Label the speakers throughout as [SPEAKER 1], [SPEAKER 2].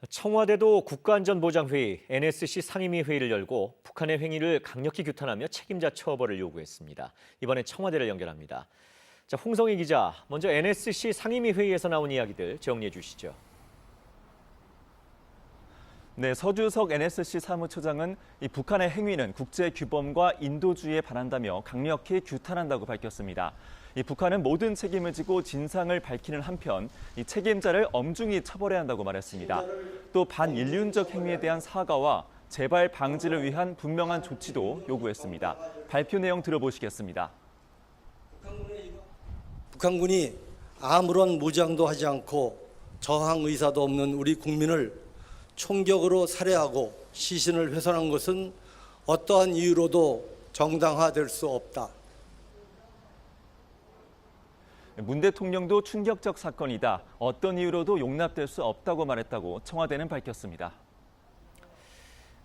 [SPEAKER 1] 청와대도 국가안전보장회의 NSC 상임위 회의를 열고 북한의 행위를 강력히 규탄하며 책임자 처벌을 요구했습니다. 이번엔 청와대를 연결합니다. 자, 홍성희 기자, 먼저 NSC 상임위 회의에서 나온 이야기들 정리해 주시죠.
[SPEAKER 2] 네, 서주석 NSC 사무처장은 이 북한의 행위는 국제 규범과 인도주의에 반한다며 강력히 규탄한다고 밝혔습니다. 이 북한은 모든 책임을 지고 진상을 밝히는 한편 이 책임자를 엄중히 처벌해야 한다고 말했습니다. 또 반인륜적 행위에 대한 사과와 재발 방지를 위한 분명한 조치도 요구했습니다. 발표 내용 들어보시겠습니다.
[SPEAKER 3] 북한군이 아무런 무장도 하지 않고 저항 의사도 없는 우리 국민을 총격으로 살해하고 시신을 훼손한 것은 어떠한 이유로도 정당화될 수 없다.
[SPEAKER 2] 문 대통령도 충격적 사건이다. 어떤 이유로도 용납될 수 없다고 말했다고 청와대는 밝혔습니다.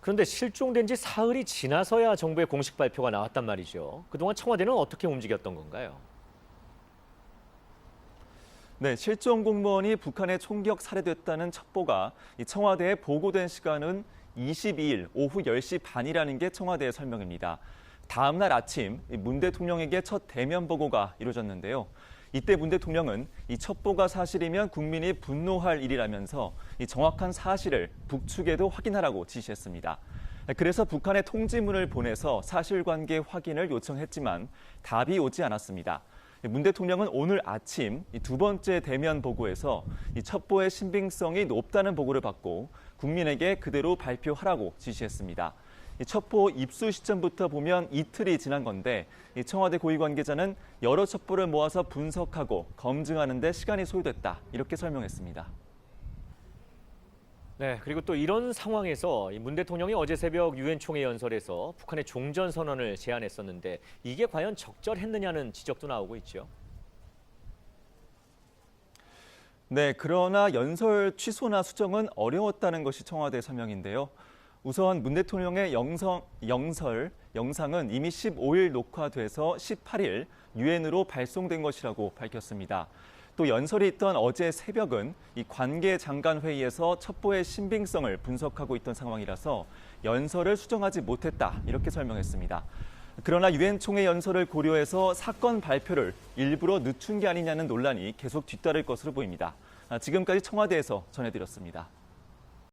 [SPEAKER 1] 그런데 실종된 지 사흘이 지나서야 정부의 공식 발표가 나왔단 말이죠. 그동안 청와대는 어떻게 움직였던 건가요?
[SPEAKER 2] 네, 실종 공무원이 북한에 총격 살해됐다는 첩보가 청와대에 보고된 시간은 22일 오후 10시 반이라는 게 청와대의 설명입니다. 다음 날 아침 문 대통령에게 첫 대면 보고가 이루어졌는데요. 이때 문 대통령은 이 첩보가 사실이면 국민이 분노할 일이라면서 이 정확한 사실을 북측에도 확인하라고 지시했습니다. 그래서 북한에 통지문을 보내서 사실관계 확인을 요청했지만 답이 오지 않았습니다. 문 대통령은 오늘 아침 두 번째 대면 보고에서 이 첩보의 신빙성이 높다는 보고를 받고 국민에게 그대로 발표하라고 지시했습니다. 이 첩보 입수 시점부터 보면 이틀이 지난 건데 이 청와대 고위 관계자는 여러 첩보를 모아서 분석하고 검증하는 데 시간이 소요됐다 이렇게 설명했습니다.
[SPEAKER 1] 네, 그리고 또 이런 상황에서 문 대통령이 어제 새벽 유엔 총회 연설에서 북한의 종전 선언을 제안했었는데 이게 과연 적절했느냐는 지적도 나오고 있죠.
[SPEAKER 2] 네, 그러나 연설 취소나 수정은 어려웠다는 것이 청와대 설명인데요. 우선 문 대통령의 영설 영상은 이미 15일 녹화돼서 18일 유엔으로 발송된 것이라고 밝혔습니다. 또 연설이 있던 어제 새벽은 이 관계 장관 회의에서 첩보의 신빙성을 분석하고 있던 상황이라서 연설을 수정하지 못했다 이렇게 설명했습니다. 그러나 유엔 총회 연설을 고려해서 사건 발표를 일부러 늦춘 게 아니냐는 논란이 계속 뒤따를 것으로 보입니다. 지금까지 청와대에서 전해드렸습니다.